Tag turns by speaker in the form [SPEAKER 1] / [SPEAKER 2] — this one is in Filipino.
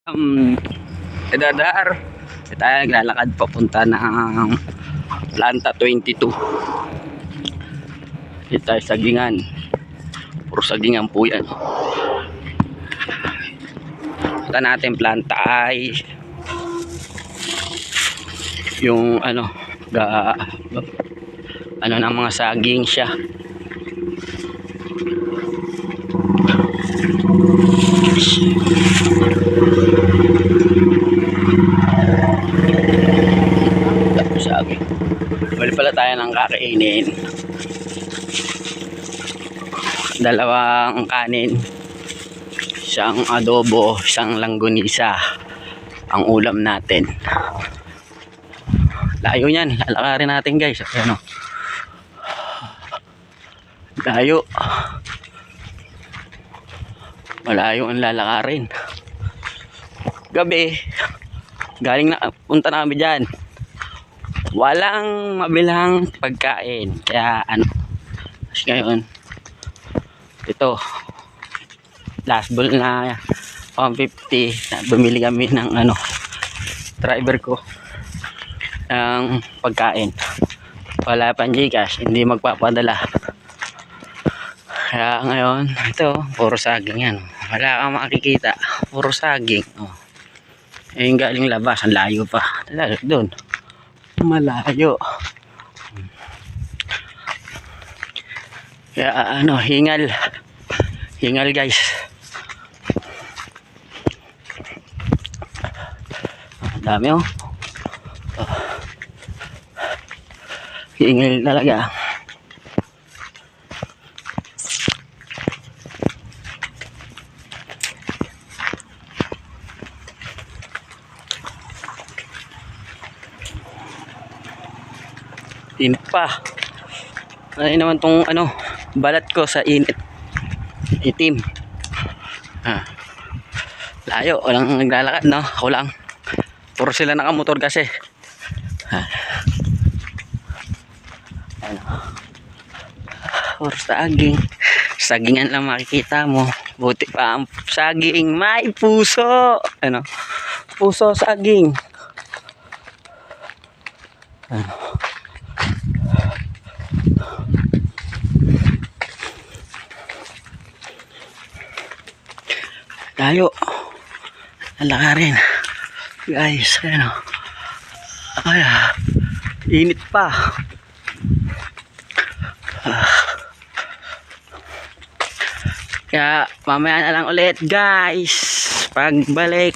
[SPEAKER 1] Dadar tayo naglalakad papunta ng Planta 22. Dito tayo sagingan, puro sagingan po yan. Punta natin planta ay yung ano ng mga saging siya. Saging. Bali pala tayo ng kakainin. Dalawang kanin, isang adobo, isang langgonisa ang ulam natin. Layo yan, lalakarin natin guys. Ayan o, layo, malayo ang lalakarin. Gabi galing na, punta na kami dyan, walang mabilang pagkain, kaya ano, kasi ngayon ito last ball na 150, bumili kami ng ano, driver ko ng pagkain. Wala pang Gcash, hindi magpapadala, kaya ngayon ito puro saging yan. Wala kang makikita, puro saging. Oh, yung galing labas, ang layo pa doon, malayo. Kaya ano, hingal guys. Dami oh. Hingal talaga. Init pa. Ay naman tong ano, balat ko sa init. Itim. Layo, walang naglalakad, no? Ako lang. Puro sila nakamotor kasi. Ano? Puro saging. Sagingan lang makikita mo. Buti pa ang saging may puso. Ano? Puso saging. Ano? Layo. Lalakarin guys, ano, init pa. Kaya mamaya na lang ulit guys pagbalik.